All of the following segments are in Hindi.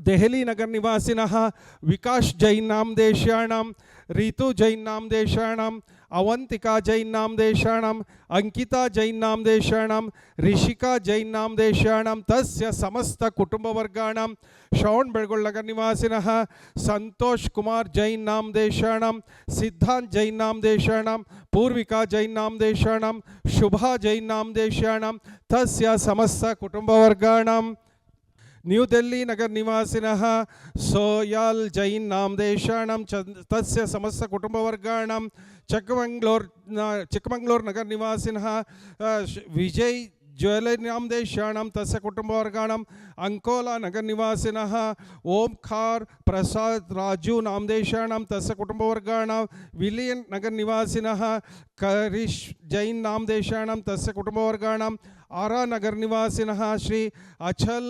ದೆಹಲಿ ನಗರ ನಿವಾಸಿನಃ ವಿಕಾಸ್ ಜೈನ್ ನಾಮದೇಶಾಣಂ, ರಿತು ಜೈನ್ ನಾಮದೇಶಾಣಂ, ಅವಂತಿಕಾ ಜೈನ್ ನಾಮದೇಶಾಣಂ, ಅಂಕಿತಾ ಜೈನ್ ನಾಮದೇಶಾಣಂ, ರಿಷಿಕಾ ಜೈನ್ ನಾಮದೇಶಾಣಂ ತಸ್ಯ ಸಮಸ್ತ ಕುಟುಂಬವರ್ಗಾಣಂ, ಶ್ರವಣಬೆಳಗೊಳ ನಗರ ನಿವಾಸಿನಃ ಸಂತೋಷ್ ಕುಮಾರ್ ಜೈನ್ ನಾಮದೇಶಾಣಂ, ಸಿದ್ಧಾಂತ್ ಜೈನ್ ನಾಮದೇಶಾಣಂ, ಪೂರ್ವಿಕಾ ಜೈನ್ ನಾಮದೇಶಾಣಂ, ಶುಭಾ ಜೈನ್ ನಾಮದೇಶಾಣಂ ತಸ್ಯ ಸಮಸ್ತ ಕುಟುಂಬವರ್ಗಾಣಂ. न्यू दिल्ली नगर निवासिनः सोयाल जैन नामदेशाणां तस्य समस्त कुटुंबवर्गाणां, चिक्कमंगलूर नगर निवासिनः विजय ज्वेलरी नामदेशाणां तस्य कुटुंबवर्गाणां, अंकोला नगर निवासिनः ओमकार प्रसाद राजू नामदेशाणां तस्य कुटुंबवर्गाणां, विलियन नगर निवासिनः करिश जैन नामदेशाणां तस्य कुटुंबवर्गाणां, आरा नगर निवासिनः श्री अचल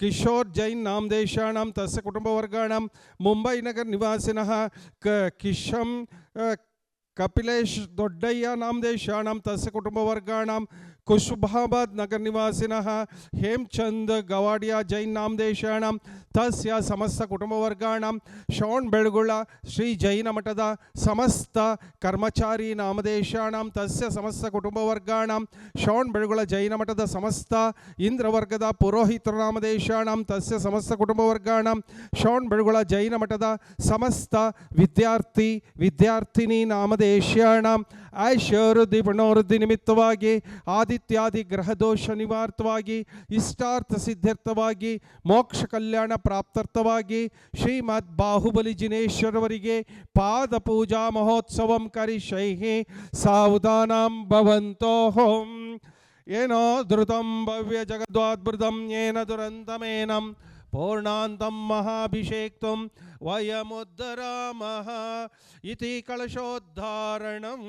किशोर जैन नामदेशाणां तस्य कुटुंबवर्गाणां, मुंबई नगर निवासिनः किशम कपिलेश दोड्डय्य नामदेशाणां तस्य कुटुंबवर्गाणां, कुशुभाबाद नगर निवासिनः हेमचंद गवाडिया जैन नामदेशाणां तस्य समस्त कुटुंबवर्गाणां, ಶ್ರವಣಬೆಳಗೊಳ श्री जैन मठद समस्त कर्मचारी नामदेशाणां तस्य समस्त कुटुंबवर्गाणां, ಶ್ರವಣಬೆಳಗೊಳ जैन मठद समस्त इंद्रवर्गद पुरोहितर नामदेशाणां तस्य समस्त कुटुंबवर्गाणां, ಶ್ರವಣಬೆಳಗೊಳ जैन मठद समस्त विद्यार्थी विद्यार्थिनी नामदेशाणां ऐश्वर्य गुणवृद्धि निमित्तವಾಗಿ ಆದಿತ್ಯಾದಿ ಗ್ರಹ ದೋಷ ನಿವಾರ್ತವಾಗಿ ಇಷ್ಟಾರ್ಥ ಸಿದ್ಧಾರ್ಥವಾಗಿ ಮೋಕ್ಷ ಕಲ್ಯಾಣ ಪ್ರಾಪ್ತಾರ್ಥವಾಗಿ ಶ್ರೀಮದ್ ಬಾಹುಬಲಿ ಜಿನೇಶ್ವರವರಿಗೆ ಪಾದ ಪೂಜಾ ಮಹೋತ್ಸವಂ ಕರಿಷ್ಯೆ ಸಾವಧಾನಂ ಭವಂತೋಹಂ. ಏನೋ ಧೃತಂ ಭವ್ಯ ಜಗದ್ವಾದ್ಭುತಂ ಯೇನ ದುರಂತಮೇನಂ ಪೂರ್ಣಾಂತಂ ಮಹಾಭಿಷೇಕ್ತಂ ವಯಮುದ್ಧರಾಮಃ ಇತಿ ಕಳಶೋದ್ಧಾರಣಂ.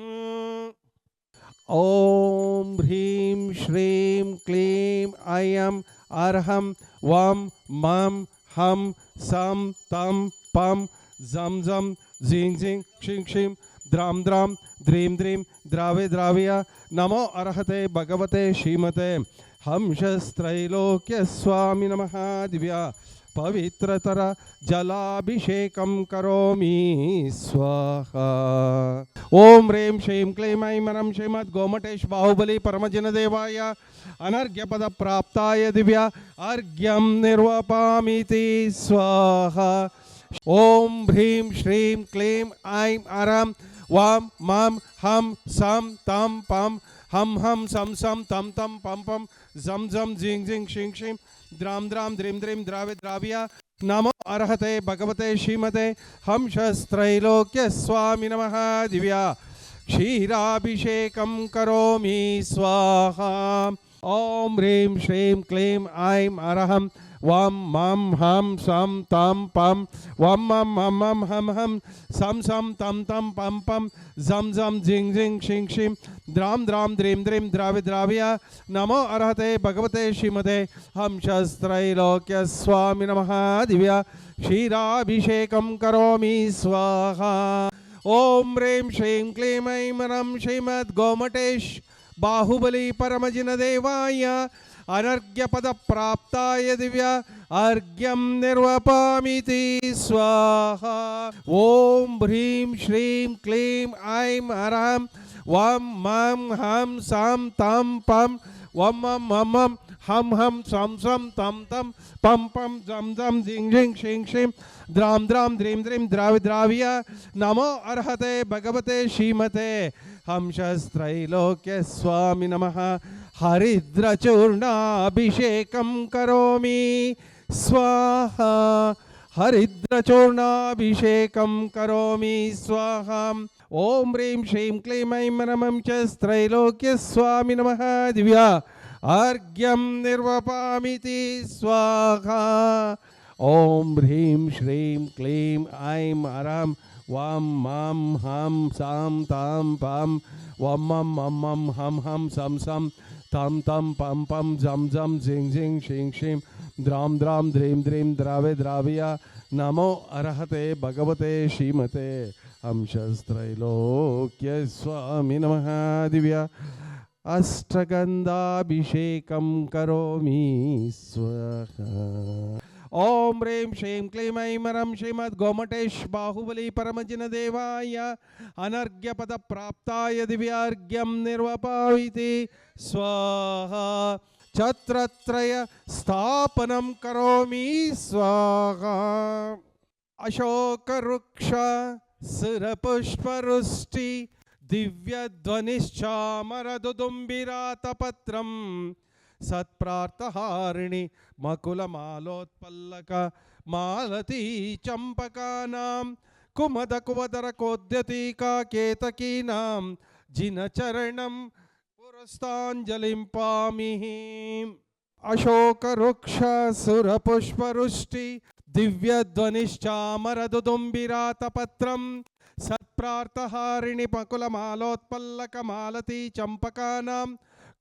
ಓಂ ಹ್ರೀಂ ಶ್ರೀಂ ಕ್ಲೀಂ ಐಂ ಅರ್ಹಂ ವಂ ಮಂ ಹಂ ಸಂ ತಂ ಪಂ ಜಂ ಜಂ ಝೀಂ ಝೀಂ ಕ್ಷಿಂ ಕ್ಷಿಂ ದ್ರಾಂ ದ್ರಾಂ ದ್ರೀಂ ದ್ರೀಂ ದ್ರಾವೆ ದ್ರಾವ್ಯ. ನಮೋ ಅರ್ಹತೆ ಭಗವತೆ ಶ್ರೀಮತೆ ಹಂಸಸ್ತ್ರೈಲೋಕ್ಯ ಸ್ವಾಮಿ ನಮಃ. ದಿವ್ಯ ಪವಿತ್ರತರ ಜಲಾಭಿಷೇಕಂ ಕರೋಮಿ ಸ್ವಾಹ. ಓಂ ಹ್ರೀಂ ಶ್ರೀಂ ಕ್ಲೀಂ ಐಂ ನಮಃ ಶ್ರೀಮದ್ ಗೋಮಟೇಶ್ ಬಾಹುಬಲಿ ಪರಮಜನದೇವಾಯ ಅನರ್ಘ್ಯ ಪದ ಪ್ರಾಪ್ತಾಯ ದಿವ್ಯ ಅರ್ಘ್ಯಂ ನಿರ್ವಪಾಮಿತಿ ಸ್ವಾಹ. ಓಂ ಹ್ರೀಂ ಶ್ರೀಂ ಕ್ಲೀಂ ಐಂ ಅರಂ ವಾಂ ಮಂ ಹಂ ಸಂ ತಂ ಪಂ ಹಂ ಹಂ ಸಂ ಸಂ ತಂ ತಂ ಪಂ ಪಂ ಜಂ ಜಂ ಜಿಂ ಜಿಂ ಕ್ಷಿಂ ಕ್ಷಿಂ ದ್ರಾಂ ದ್ರಾಂ ದ್ರೀಂ ದ್ರೀಂ ದ್ರಾವೆ ದ್ರಾವ್ಯ. ನಮೋ ಅರ್ಹತೆ ಭಗವತೆ ಶ್ರೀಮತೆ ಹಂಸಸ್ತ್ರೈಲೋಕ್ಯ ಸ್ವಾಮಿ ನಮಃ. ದಿವ್ಯ ಕ್ಷೀರಾಭಿಷೇಕಂ ಕರೋಮಿ ಸ್ವಾಹ. ಓಂ ಹ್ರೀಂ ಶ್ರೀಂ ಕ್ಲೀಂ ಐಂ ಅರ್ಹಂ ವಂ ಮಂ ಹಂ ಸಂ ತಂ ಪಂ ವಂ ಮಂ ಮಂ ಮಂ ಹಂ ಹಂ ಸಂ ಸಂ ತಂ ತಂ ಪಂ ಪಂ ಜಂ ಜಂ ಜಿಂ ಜಿಂ ಕ್ಷಿಂ ಕ್ಷಿಂ ದ್ರಾಂ ದ್ರಾಂ ದ್ರೀಂ ದ್ರೀಂ ದ್ರಾವೆ ದ್ರಾವ್ಯ. ನಮೋ ಅರ್ಹತೆ ಭಗವತೆ ಶ್ರೀಮತೆ ಹಂಸಸ್ತ್ರೈಲೋಕ್ಯ ಸ್ವಾಮಿ ನಮಃ. ದಿವ್ಯ ಕ್ಷೀರಾಭಿಷೇಕಂ ಕರೋಮಿ ಸ್ವಾಹ. ಓಂ ಹ್ರೀಂ ಶ್ರೀಂ ಕ್ಲೀಂ ಐಂ ನಮಃ ಶ್ರೀಮದ್ ಗೋಮಟೇಶ್ ಬಾಹುಬಲಿ ಪರಮಜಿನದೇವಾಯ ಅನರ್ಘ್ಯ ಪದ ಪ್ರಾಪ್ತಾಯ ದಿವ್ಯ ಅರ್ಘ್ಯಂ ನಿರ್ವಪಾಮಿತಿ ಸ್ವಾಹ. ಓಂ ಹ್ರೀಂ ಶ್ರೀಂ ಕ್ಲೀಂ ಐಂ ಅರ್ಹಂ ವಂ ಮಂ ಹಂ ಸಂ ತಂ ಪಂ ವಂ ಮಂ ಮಂ ಮಂ ಹಂ ಹಂ ಸಂ ಸಂ ತಂ ತಂ ಪಂ ಪಂ ಜಂ ಜಂ ಜಿಂ ಜಿಂ ಕ್ಷಿಂ ಕ್ಷಿಂ ದ್ರಾಂ ದ್ರಾಂ ದ್ರೀಂ ದ್ರೀಂ ದ್ರಾವೆ ದ್ರಾವ್ಯ. ನಮೋ ಅರ್ಹತೆ ಭಗವತೆ ಶ್ರೀಮತೆ ಹಂಸಸ್ತ್ರೈಲೋಕ್ಯ ಸ್ವಾಮಿ ನಮಃ. ಹರಿದ್ರಚೂರ್ಣಾಭಿಷೇಕಂ ಕರೋಮಿ ಸ್ವಾಹ. ಹರಿದ್ರಚೂರ್ಣಾಭಿಷೇಕಂ ಕರೋಮಿ ಸ್ವಾಹ. ಓಂ ಹ್ರೀಂ ಶ್ರೀಂ ಕ್ಲೀಂ ಐಂ ನಮಃ ತ್ರೈಲೋಕ್ಯ ಸ್ವಾಮಿ ನಮಃ. ದಿವ್ಯ ಅರ್ಘ್ಯಂ ನಿರ್ವಪಾಮಿತಿ ಸ್ವಾಹ. ಓಂ ಹ್ರೀಂ ಶ್ರೀಂ ಕ್ಲೀಂ ಐಂ ಅರಂ ವಂ ಮಂ ಹಂ ಸಂ ತಂ ಪಂ ವಂ ಮಂ ಮಂ ಮಂ ಹಂ ಹಂ ಸಂ ಸಂ ತಂ ತಂ ಪಂ ಪಂ ಜಂ ಜಂ ಜಿಂ ಜಿಂ ಕ್ಷಿಂ ಕ್ಷಿಂ ದ್ರಾಂ ದ್ರಾಂ ದ್ರೀಂ ದ್ರೀಂ ದ್ರಾವೆ ದ್ರಾವ್ಯ. ನಮೋ ಅರ್ಹತೆ ಭಗವತೆ ಶ್ರೀಮತೆ ಹಂಸಸ್ತ್ರೈಲೋಕ್ಯ ಸ್ವಾಮಿ ನಮಃ. ದಿವ್ಯ ಅಷ್ಟಗಂಧಾಭಿಷೇಕಂ ಕರೋಮಿ ಸ್ವಾಹ. ಓಂ ಹ್ರೀಂ ಶ್ರೀಂ ಕ್ಲೀಂ ಐಂ ಹರಂ ಶ್ರೀಮದ್ ಗೋಮಟೇಶ್ ಬಾಹುಬಲಿ ಪರಮಜಿನ ದೇವಾಯ ಅನರ್ಘ್ಯ ಪದ ಪ್ರಾಪ್ತಾಯ ದಿವ್ಯಾರ್ಘ್ಯಂ ನಿರ್ವಪಾಯಿತಿ ಸ್ವಾಹ ಛತ್ರತ್ರಯ ಸ್ಥಾಪನಂ ಕರೋಮಿ ಸ್ವಾಹ ಅಶೋಕ ವೃಕ್ಷ ಸುರಪುಷ್ಪವೃಷ್ಟಿ ದಿವ್ಯಧ್ವನಿಶ್ಚಾಮರದುದುಂಬಿರಾತಪತ್ರಂ ಸತ್ಪ್ರಾರ್ಥಹಾರಿಣಿ ಮಕುಲಮಾಲೋತ್ಪಲ್ಲಕ ಮಾಲತೀ ಚಂಪಕಾನಾಂ ಕುಮದ ಕುವದರ ಕೋದ್ಯತೀಕಾ ಕೇತಕೀನಾಂ ಜಿನಚರಣಂ ಪುರಸ್ತಾಂಜಲಿಂ ಪಾಮಿಹಿ ಅಶೋಕ ವೃಕ್ಷ ಸುರಪುಷ್ಪವೃಷ್ಟಿ ದಿವ್ಯಧ್ವನಿಶ್ಚಾಮರದುದುಂಬಿರಾತಪತ್ರಂ ಸತ್ಪ್ರಾರ್ಥಹಾರಿಣಿ ಮಕುಲಮಾಲೋತ್ಪಲ್ಲಕ ಮಾಲತೀ ಚಂಪಕಾನಾಂ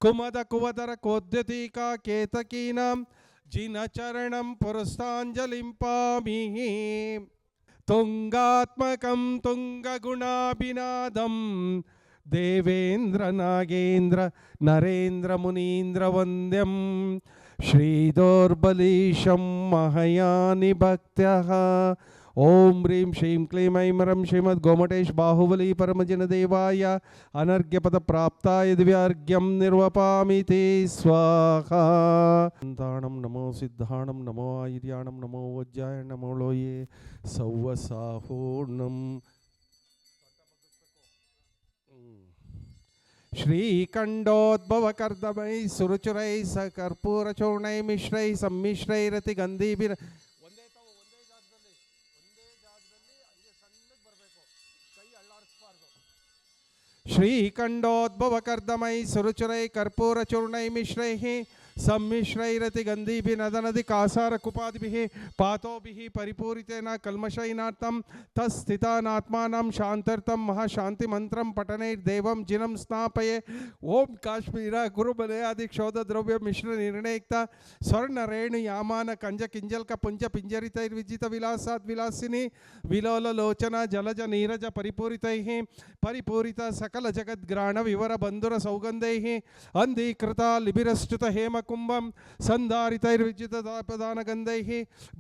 ಕುಮದ ಕುವದರ ಕೋದ್ಯತೀಕಾ ಕೇತಕೀನಾಂ ಜಿನಚರಣಂ ಪುರಸ್ತಾಂಜಲಿಂ ಪಾಮಿಹಿ ತುಂಗಾತ್ಮಕಂ ತುಂಗಗುಣಾಭಿನಾದಂ ದೇವೇಂದ್ರ ನಾಗೇಂದ್ರ ನರೇಂದ್ರ ಮುನೀಂದ್ರ ವಂದ್ಯಂ ಶ್ರೀದೋರ್ಬಲೀಶಂ ಮಹಯಾನಿ ಭಕ್ತ್ಯಃ ಓಂ ಹ್ರೀಂ ಶ್ರೀಂ ಕ್ಲೀಂ ಐಂ ಹರಂ ಶ್ರೀಮದ್ ಗೋಮಟೇಶ್ ಬಾಹುಬಲಿ ಪರಮಜಿನ ದೇವಾಯ ಅನರ್ಘ್ಯ ಪದ ಪ್ರಾಪ್ತಾಯ ದಿವ್ಯಾರ್ಘ್ಯಂ ನಿರ್ವಪಾಮಿತಿ ಸ್ವಾಹ ಸಂತಾಣಂ ನಮೋ ಸಿದ್ಧಾಣಂ ನಮೋ ಐರ್ಯಾಣಂ ನಮೋ ವಜ್ರಾಯ ನಮೋ ಲೋಯೇ ಸೌವಸಾಹೂರ್ಣಂ ಶ್ರೀಕಂಠೋದ್ಭವಕರ್ದಮೈ ಸುರುಚುರೈ ಸ ಕರ್ಪೂರ ಚೂರ್ಣೈ ಮಿಶ್ರೈ ಸಮ್ಮಿಶ್ರೈರತಿ ಗಂಧೀಭಿರ ಒಂದೇ ಜಾಗದಲ್ಲಿ ಹಂಗೆ ಸಣ್ಣಗೆ ಬರಬೇಕು, ಕೈ ಅಳ್ಳಾಡಿಸಬಾರ್ದು. ಶ್ರೀಕಂಠೋದ್ಭವಕರ್ದಮೈ ಸುರುಚುರೈ ಕರ್ಪೂರ ಚೂರ್ಣೈ ಮಿಶ್ರೈ ಸಮ್ಮಿಶ್ರೈರತಿ ಗಂಧೀಭಿ ನದನದಿ ಕಾಸಾರ ಕುಪಾದಿಭಿಃ ಪಾತೋಭಿಃ ಪರಿಪೂರಿತೇನ ಕಲ್ಮಷೈನಾರ್ಥಂ ತಸ್ಥಿತಾನಾತ್ಮಾನಂ ಶಾಂತ್ಯರ್ಥಂ ಮಹಾಶಾಂತಿ ಮಂತ್ರಂ ಪಠನೈರ್ದೇವಂ ಜಿನಂ ಸ್ನಾಪಯೇ ಓಂ ಕಾಶ್ಮೀರ ಗುರುಬಲಯಾದಿ ಕ್ಷೋಧ ದ್ರವ್ಯ ಮಿಶ್ರ ನಿರ್ಣಯುಕ್ತ ಸ್ವರ್ಣ ರೇಣು ಯಾಮಾನ ಕಂಜ ಕಿಂಜಲ್ಕ ಪುಂಜ ಪಿಂಜರಿತೈರ್ವಿಜಿತ ವಿಲಾಸಾದ್ ವಿಲಾಸಿನಿ ವಿಲೋಲ ಲೋಚನ ಜಲಜ ನೀರಜ ಪರಿಪೂರಿತೈಃ ಪರಿಪೂರಿತ ಸಕಲ ಜಗದ್ಗ್ರಾಣ ವಿವರ ಬಂಧುರ ಸೌಗಂಧೈಃ ಅಂಧೀಕೃತ ಲಿಬಿರಶ್ಚುತ ಹೇಮ ಕುಂಭಂ ಸಂಧಾರಿತೈರ್ವಿಜಿತದಾಪದಾನಗಂಧೈಃ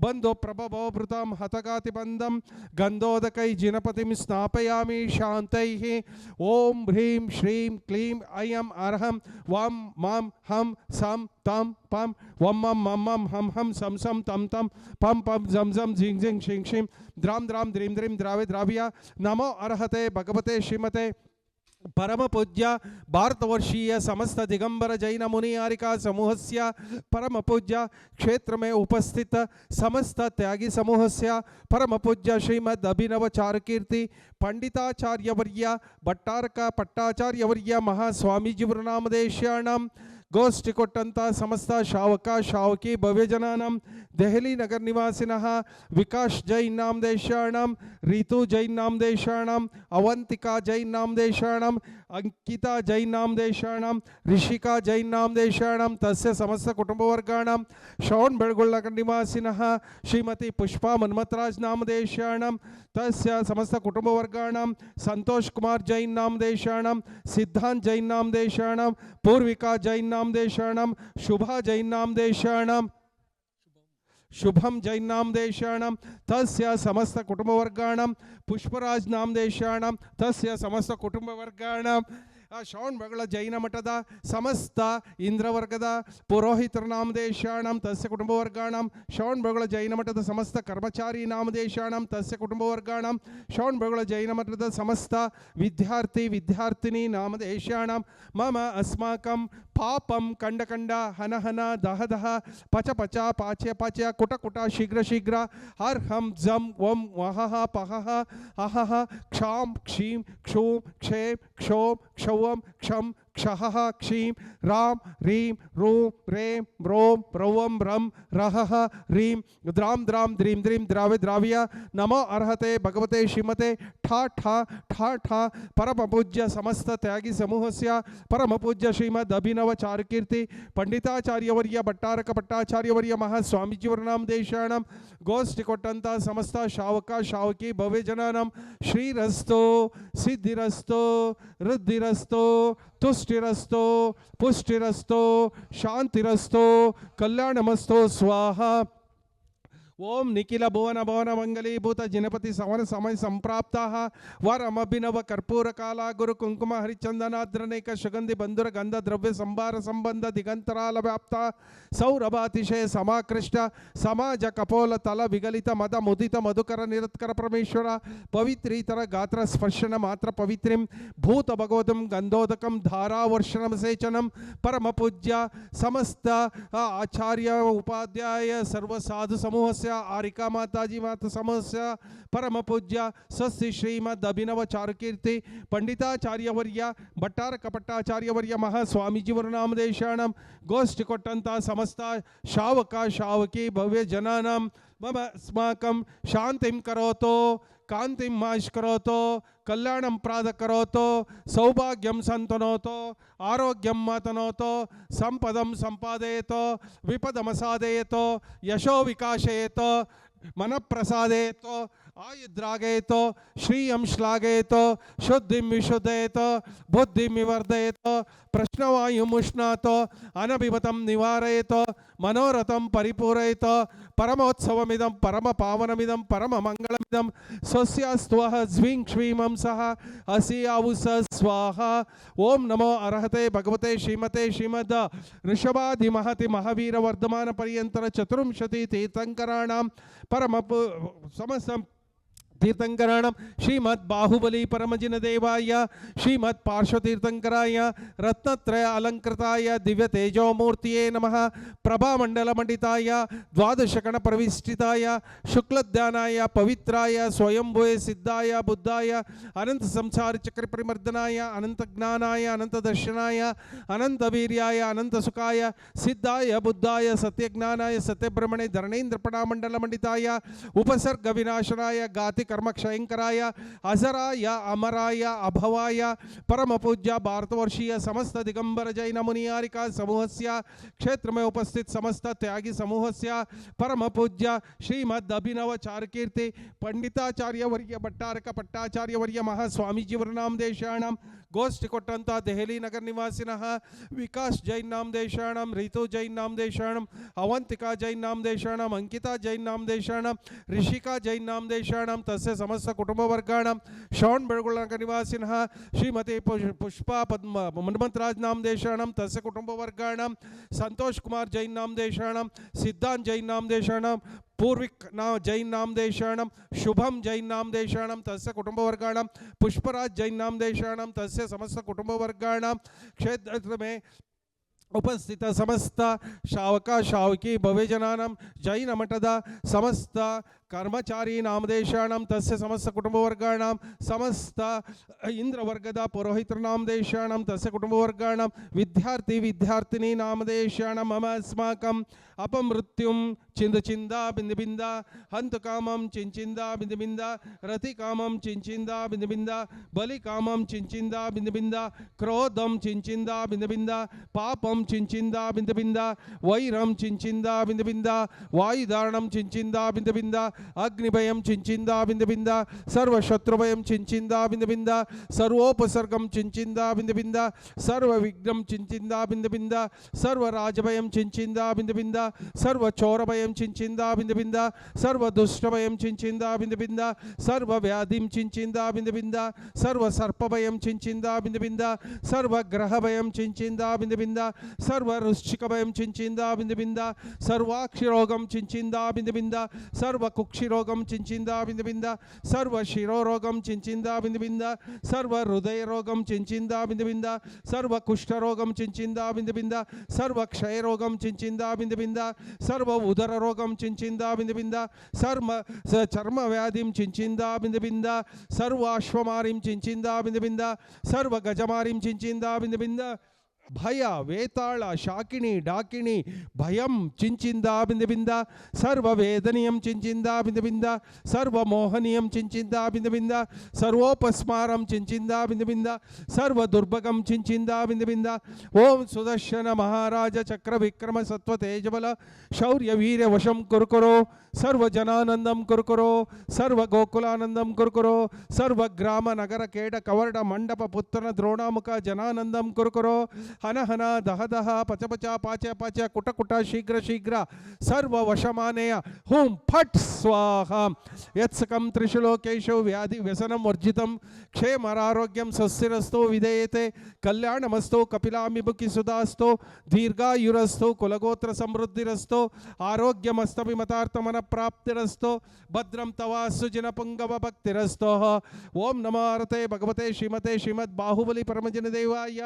ಬಂಧೋ ಪ್ರಭಭೋಭೃತಾಂ ಹತಗಾತಿ ಬಂಧಂ ಗಂಧೋದಕೈ ಜಿನಪತಿಂ ಸ್ನಾಪಯಾಮಿ ಶಾಂತೈಃ ಓಂ ಹ್ರೀಂ ಶ್ರೀಂ ಕ್ಲೀಂ ಐಂ ಅರ್ಹಂ ವಾಂ ಮಾಂ ಹಂ ಸಂ ತಂ ಪಂ ವಂ ಮಂ ಮಂ ಮಂ ಹಂ ಹಂ ಸಂ ಸಂ ತಂ ತಂ ಪಂ ಪಂ ಜಂ ಜಂ ಜಿಂ ಜಿಂ ಶಿಂ ಶಿಂ ದ್ರಾಂ ದ್ರಾಂ ದ್ರೀಂ ದ್ರೀಂ ದ್ರಾವೆ ದ್ರಾವ್ಯ ನಮೋ ಅರ್ಹತೆ ಭಗವತೆ ಶ್ರೀಮತೆ परम पूज्य भारतवर्षीय समस्त दिगंबर जैन मुनियारिका समूहस्य परम पूज्य क्षेत्र में उपस्थित समस्त त्यागी समूहस्य परम पूज्य श्रीमद अभिनव चारुकीर्ति पंडिताचार्यवर्य भट्टारक पट्टाचार्यवर्य महास्वामीजीवरनामदेश्याणां गोष्ठी ಕೊಟ್ಟಂತ ಸಮಸ್ತ ಶಾವಕ ಶಾವಕಿ ಭವ್ಯಜನಾನಾಂ ದೆಹಲಿ ನಗರ ನಿವಾಸಿನಃ ವಿಕಾಸ್ ಜೈನ್ ನಾಮದೇಶಾಣಂ ರಿತು ಜೈನ್ ನಾಮದೇಶಾಣಂ ಅವಂತಿಕಾ ಜೈನ್ ನಾಮದೇಶಾಣಂ ಅಂಕಿತಾ ಜೈನ್ ನಾಮದೇಶಾಣಂ ರಿಷಿಕಾ ಜೈನ್ ನಾಮದೇಶಾಣಂ ತಸ್ಯ ಸಮಸ್ತ ಕುಟುಂಬವರ್ಗಾಣಂ ಶ್ರವಣ್ ಬೆಳಗೊಳ ನಗರ ನಿವಾಸಿನಃ ಶ್ರೀಮತಿ ಪುಷ್ಪಾ ಮನ್ಮಥರಾಜ್ ನಾಮದೇಶಾಣಂ तस्य समस्त कुटुंबवर्गाणां संतोष कुमार जैन नामदेशाणां सिद्धांत जैन नामदेशाणां पूर्विका जैन नामदेशाणां शुभा जैन नामदेशाणां शुभम जैन नामदेशाणां तस्य समस्त कुटुंबवर्गाणां पुष्पराज नामदेशाणां तस्य समस्त कुटुंबवर्गाणां ಶ್ರವಣ್ ಬೆಳಗೊಳ ಜೈನ ಮಠದ ಸಮಸ್ತ ಇಂದ್ರವರ್ಗದ ಪುರೋಹಿತರ ನಾಮದೇಶಾಣಂ ತಸ್ಯ ಕುಟುಂಬವರ್ಗಾಣಂ ಶ್ರವಣ್ ಬೆಳಗೊಳ ಜೈನ ಮಠದ ಸಮಸ್ತ ಕರ್ಮಚಾರಿ ನಾಮದೇಶಾಣಂ ತಸ್ಯ ಕುಟುಂಬವರ್ಗಾಣಂ ಶ್ರವಣ್ ಬೆಳಗೊಳ ಜೈನ ಮಠದ ಸಮಸ್ತ ವಿದ್ಯಾರ್ಥಿ ವಿದ್ಯಾರ್ಥಿನಿ ನಾಮದೇಶಾಣಂ ಮಮ ಅಸ್ಮಾಕಂ ಪಾಪಂ ಕಂಡ ಕಂಡ ಹನ ಹನ ದಹ ದಹ ಪಚ ಪಚ ಪಾಚ್ಯ ಪಾಚ್ಯ ಕುಟ ಕುಟ ಶೀಘ್ರ ಶೀಘ್ರ ಹರ್ ಹಂ ಜಂ ವಂ ವಹಃ ಪಹಃ ಅಹಃ ಕ್ಷಾಂ ಕ್ಷೀಂ ಕ್ಷೂಂ ಕ್ಷೇಂ ಕ್ಷೋಂ ಕ್ಷೌಂ ಕ್ಷಂ ಕ್ಷಹಃ ಕ್ಷೀಂ ರಾಂ ರೀಂ ರೂಂ ರೇಂ ರೋಂ ರೌಂ ರಂ ರಹಃ ರೀಂ ದ್ರಾಂ ದ್ರಾಂ ದ್ರೀಂ ದ್ರೀಂ ದ್ರಾವೆ ದ್ರಾವ್ಯ ನಮೋ ಅರ್ಹತೆ ಭಗವತೆ ಶ್ರೀಮತೆ ಠಾ ಠಾ ಠಾ ಠಾ ಪರಮ ಪೂಜ್ಯ ಸಮಸ್ತ ತ್ಯಾಗಿ ಸಮೂಹಸ್ಯ ಪರಮ ಪೂಜ್ಯ ಶ್ರೀಮದ್ ಅಭಿನವ ಚಾರುಕೀರ್ತಿ ಪಂಡಿತಾಚಾರ್ಯವರ್ಯ ಭಟ್ಟಾರಕ ಭಟ್ಟಾಚಾರ್ಯವರ್ಯ ಮಹಾಸ್ವಾಮೀಜಿವರನಾಮದೇಶಾಣಂ ಗೋಷ್ಠಿ ಕೊಟ್ಟಂತ ಸಮಸ್ತ ಶಾವಕ ಶಾವಕಿ ಭವ್ಯಜನಾನಾಂ ಶ್ರೀರಸ್ತೋ ಸಿದ್ಧಿರಸ್ತೋ ವೃದ್ಧಿರಸ್ತೋ ತುಷ್ಟಿರಸ್ತೋ ಪುಷ್ಟಿರಸ್ತೋ ಶಾಂತಿರಸ್ತೋ ಕಲ್ಯಾಣಮಸ್ತೋ ಸ್ವಾಹ ओम निखिल भुवन भवन मंगलीभूत जिनपति सवन समय संप्राप्ता वरमभिनव कर्पूर काला गुरु कुंकुम हरिचंदनाद्रनेक सुगंधि बंधुर गंध द्रव्य संभार संबंध दिगंतराल व्याप्ता सौरभातिशय समाकृष्ट समाज कपोल तल विगलित मद मुदित मधुकर निरत्कर परमेश्वर पवित्रीतर गात्र स्पर्शन मात्र पवित्रिं भूत भगवतम गंधोदकम धारावर्षणम सेचनम परम पूज्य समस्त आचार्य उपाध्याय सर्व साधु समूह आरिका माताजी माता समस्य परम पूज्य स्वस्ति श्रीमद अभिनव चारुकीर्ति पंडिताचार्य वर्य भट्टार कपट्टाचार्य वर्य महास्वामीजी वरनामदेशाणं गोष्ठी कोट्टंत समस्त शावका शावकी भव्य जनानां मम अस्माकं शांतिं करोतु कांतिं माश करोतु कल्याणं प्राद करोतु सौभाग्यं सन्तनोतु आरोग्यं मातनोतु संपदं संपादयतु विपदमसादयतु यशो विकासयतु मन प्रसादयतु आयुद्रागयतु श्रियं श्लाघयतु शुद्धिं विशुद्धयतु बुद्धिं विवर्धयतु प्रश्नवायुमुष्णातु अनभिमतं निवारयतु मनोरथं परिपूरयतु परमोत्सवमिदं परमपावनमिदं परममङ्गलमिदं स्वस्यास्त्वः ज्वीं क्ष्वीं सह अस्यावुस स्वाहा। ओम नमो अर्हते भगवते श्रीमते श्रीमद् ऋषभाधिमहति महावीर वर्धमान पर्यंतर चतुर्विंशति तीर्थंकराणां परम समस्त तीर्थंकराणां श्रीमद् बाहुबली परमजिन देवाय श्रीमद् पार्श्वतीर्थंकराय रत्नत्रय अलंकृताय दिव्य तेजोमूर्तिये नमः प्रभामंडल मंडिताय द्वादशकण प्रविष्टिताय शुक्लध्यानाय पवित्राय स्वयंभुवे सिद्धाय बुद्धाय अनंत संसार चक्र परिमर्दनाय अनंत ज्ञानाय अनंत दर्शनाय अनंत वीर्याय अनंत सुखाय सिद्धाय बुद्धाय सत्यज्ञानाय सत्यब्रह्मणे धरणेन्द्र पणामंडल मंडिताय उपसर्ग विनाशनाय गाति कर्म क्षयंकराय अजराय अमराय अभवाय परम पूज्य भारतवर्षीय समस्त दिगंबर जैन मुनियारिका समूहस्य क्षेत्र में उपस्थित समस्त त्यागी समूहस्य परम पूज्य श्रीमद् अभिनव चारुकीर्ति पंडिताचार्य वर्य भट्टारक पट्टाचार्य वर्य महास्वामीजी वरनामदेशाणां गोष्ठी कोट्टंत दೆಹಲಿ नगर निवासिनः विकास जैन नामदेशाणां ऋतु जैन नामदेशाणां अवंतिका जैन नामदेशाणां अंकिता जैन नामदेशाणां ऋषिका जैन नामदेशाणां तस्य समस्त कुटुंबवर्गाणां श्रवण बेळगोळ नगर निवासिनः श्रीमती पुष्पा पद्म मन्मथराज नामदेशाणां तस्य कुटुंबवर्गाणां संतोष कुमार जैन नामदेशाणां सिद्धांत जैन नामदेशाणां पूर्विक जैन नामदेशाणां शुभम जैन नामदेशाणां तस्य कुटुंबवर्गाणां पुष्पराज जैन नामदेशाणां तस्य समस्त कुटुंबवर्गाणां क्षेत्र में उपस्थित समस्त शावका शावकी भव्यजनानां जैन मठद समस्त कर्मचारी नामदेशाणां तस्य समस्त कुटुंबवर्गाणां समस्त इंद्रवर्गद पुरोहितर नामदेशाणां तस्य कुटुंबवर्गाणां विद्यार्थी विद्यार्थिनी नामदेशाणां मम अस्माकं अपमृत्युं चिंद चिंदा बिंद बिंदा हंत कामं चिंचिंदा बिंद बिंदा रति कामं चिंचिंदा बिंद बिंदा बलि कामं चिंचिंदा बिंद बिंदा क्रोधं चिंचिंदा बिंद बिंदा पापं चिंचिंदा बिंद बिंदा वैरं चिंचिंदा बिंद बिंदा वायुधारणं चिंचिंदा बिंद बिंदा अग्निभयं चिंचिंदा बिंद बिंदा सर्वशत्रुभयं चिंचिंदा बिंद बिंदा सर्वोपसर्गं चिंचिंदा बिंद बिंदा सर्वविघ्नं चिंचिंदा बिंद बिंदा सर्वराजभयं चिंचिंदा बिंद बिंदा सर्वचोरभयं चिंचिंदा बिंद बिंदा सर्वदुष्टभयं चिंचिंदा बिंद बिंदा सर्वव्याधिं चिंचिंदा बिंद बिंदा सर्वसर्पभयं चिंचिंदा बिंद बिंदा सर्वग्रहभयं चिंचिंदा बिंद बिंदा सर्ववृश्चिकभयं चिंचिंदा बिंद बिंदा सर्वाक्षिरोगं चिंचिंदा बिंद बिंदा सर्वकुक्षिरोगं चिंचिंदा बिंद बिंदा सर्वशिरोरोगं चिंचिंदा बिंद बिंदा सर्वहृदयरोगं चिंचिंदा बिंद बिंदा सर्वकुष्ठरोगं चिंचिंदा बिंद बिंदा सर्वक्षयरोगं चिंचिंदा बिंद बिंदा सर्व उदररोगं चिंचिंदा बिंद बिंदा सर्व चर्मव्याधिं चिंचिंदा बिंद बिंदा सर्वाश्वमारिं चिंचिंदा बिंद बिंदा सर्वगजमारिं चिंचिंदा बिंद बिंदा भय वेताल शाकिनी डाकिनी भयं चिंचिंदा बिंद बिंदा सर्ववेदनीयं चिंचिंदा बिंद बिंदा सर्वमोहनीयं चिंचिंदा बिंद बिंदा सर्वोपस्मारं चिंचिंदा बिंद बिंदा सर्वदुर्भगं चिंचिंदा बिंद बिंदा ओम सुदर्शन महाराज चक्र विक्रम सत्व तेजबल शौर्य वीर वशं कुरुकुरो सर्वजनानंदं कुरुकुरो सर्व गोकुलानंदं कुरुकुरो सर्व ग्राम नगर केड कवर्ड मंडप पुत्र द्रोणामुख जनानंदं कुरुकुरो हन हन दह दह पच पच पाच पाच कुट कुट शीघ्र शीघ्र सर्व वशमानेय हुं फट् स्वाहा यत्सकं त्रिषु लोकेषु व्याधि व्यसनं वर्जितं क्षेमरारोग्यं स्वस्तिरस्तु विधेयते कल्याणमस्तु कपिलामिबुकि सुधास्तु दीर्घायुरस्तु कुलगोत्र समृद्धिरस्तु आरोग्यमस्तभिमतार्थमन प्राप्तिरस्तु भद्रं तवासु जिनपुंगव भक्तिरस्तु ओम नमोरते भगवते श्रीमते श्रीमद् बाहुबली परमजनदेवाय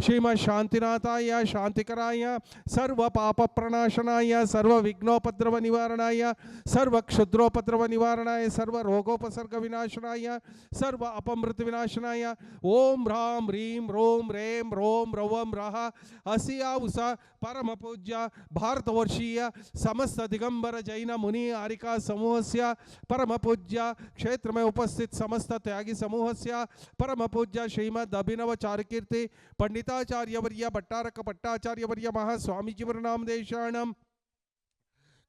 श्रीमद् शांतिनाथाय शांतिकराय सर्व पाप प्रणाशनाय सर्व विघ्नोपद्रव निवारणाय सर्व क्षुद्रोपद्रव निवारणाय सर्व रोगोपसर्ग विनाशनाय सर्व अपमृत विनाशनाय ओम राम ह्रीं रोम रेम रोम रवम रह हसिया उषा परम पूज्य भारतवर्षीय समस्त दिगंबर जैन मुनि आरिका समूहस्य परम पूज्य क्षेत्र में उपस्थित समस्त त्यागी समूहस्य परम पूज्य श्रीमद् अभिनव चारुकीर्ति पंडिताचार्यवर्य भट्टारक भट्टाचार्यवर्य महास्वामीजीवर्नामदेशाणां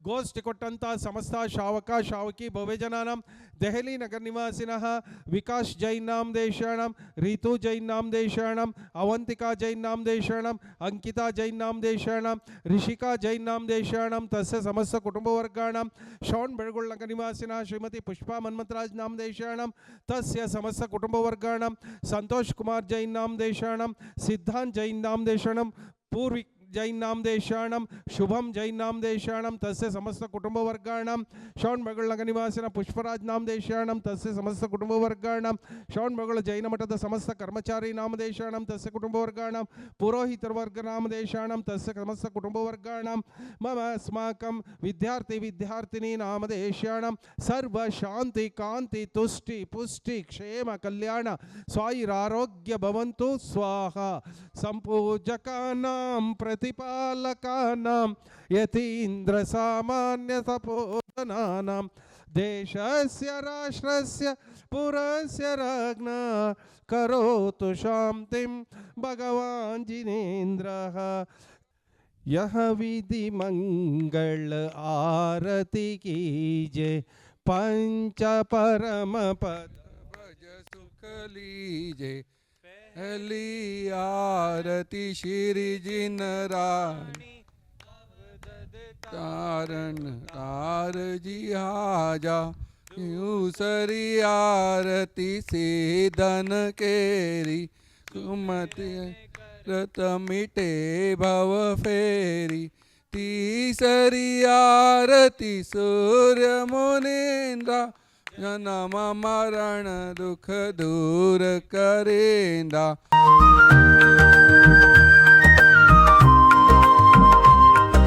गोष्ठी कोट्टंत समस्त शावक शावकी भव्यजनानां दೆಹಲಿ नगर निवासिनः विकास जैन नाम देशाणां ऋतु जैन नाम देशाणां अवंतिका जैन नाम देशाणां अंकिता जैन नाम देशाणां ऋषिका जैन नाम देशाणां तस्य समस्त कुटुंबवर्गाणां शौन बेळगोळ नगर निवासिनः श्रीमती पुष्पा मन्मथराज नाम देशाणां तस्य समस्त कुटुंबवर्गाणां संतोष कुमार जैन नाम देशाणां सिद्धांत जैन नाम देशाणां पूर्वी जैन नाम देशाणां शुभम जैन नाम देशाणां तस्य समस्त कुटुंबवर्गाणां शौन बेळगोळ नगर निवासिनः पुष्पराज नाम देशाणां तस्य समस्त कुटुंबवर्गाणां शौन बेळगोळ जैन मठद समस्त कर्मचारी नाम देशाणां तस्य कुटुंबवर्गाणां पुरोहितवर्ग नाम देशाणां तस्य समस्त कुटुंबवर्गाणां मम अस्माकं विद्यार्थी विद्यार्थिनी नाम देशाणां सर्व शांति कांति तुष्टि पुष्टि क्षेम कल्याण स्वायुरारोग्य भवन्तु स्वाहा संपूजकानां प्रतिपालकानां यतीन्द्र सामान्य तपोधनानां देशस्य राष्ट्रस्य पुरस्य राज्ञा करोतु शान्तिं भगवान् जिनेन्द्रः यह विधि मंगल आरती कीजे पंच परम पद भज सुख लीजे पहली आरती श्री जिन रानी तारण कारजी हाजा दूसरी आरती सीधन केरी कुमति रत मिटे भव फेरी तीसरी आरती सूर्य मुनीन्द्र जन्म मरण दुख दूर करेंदा।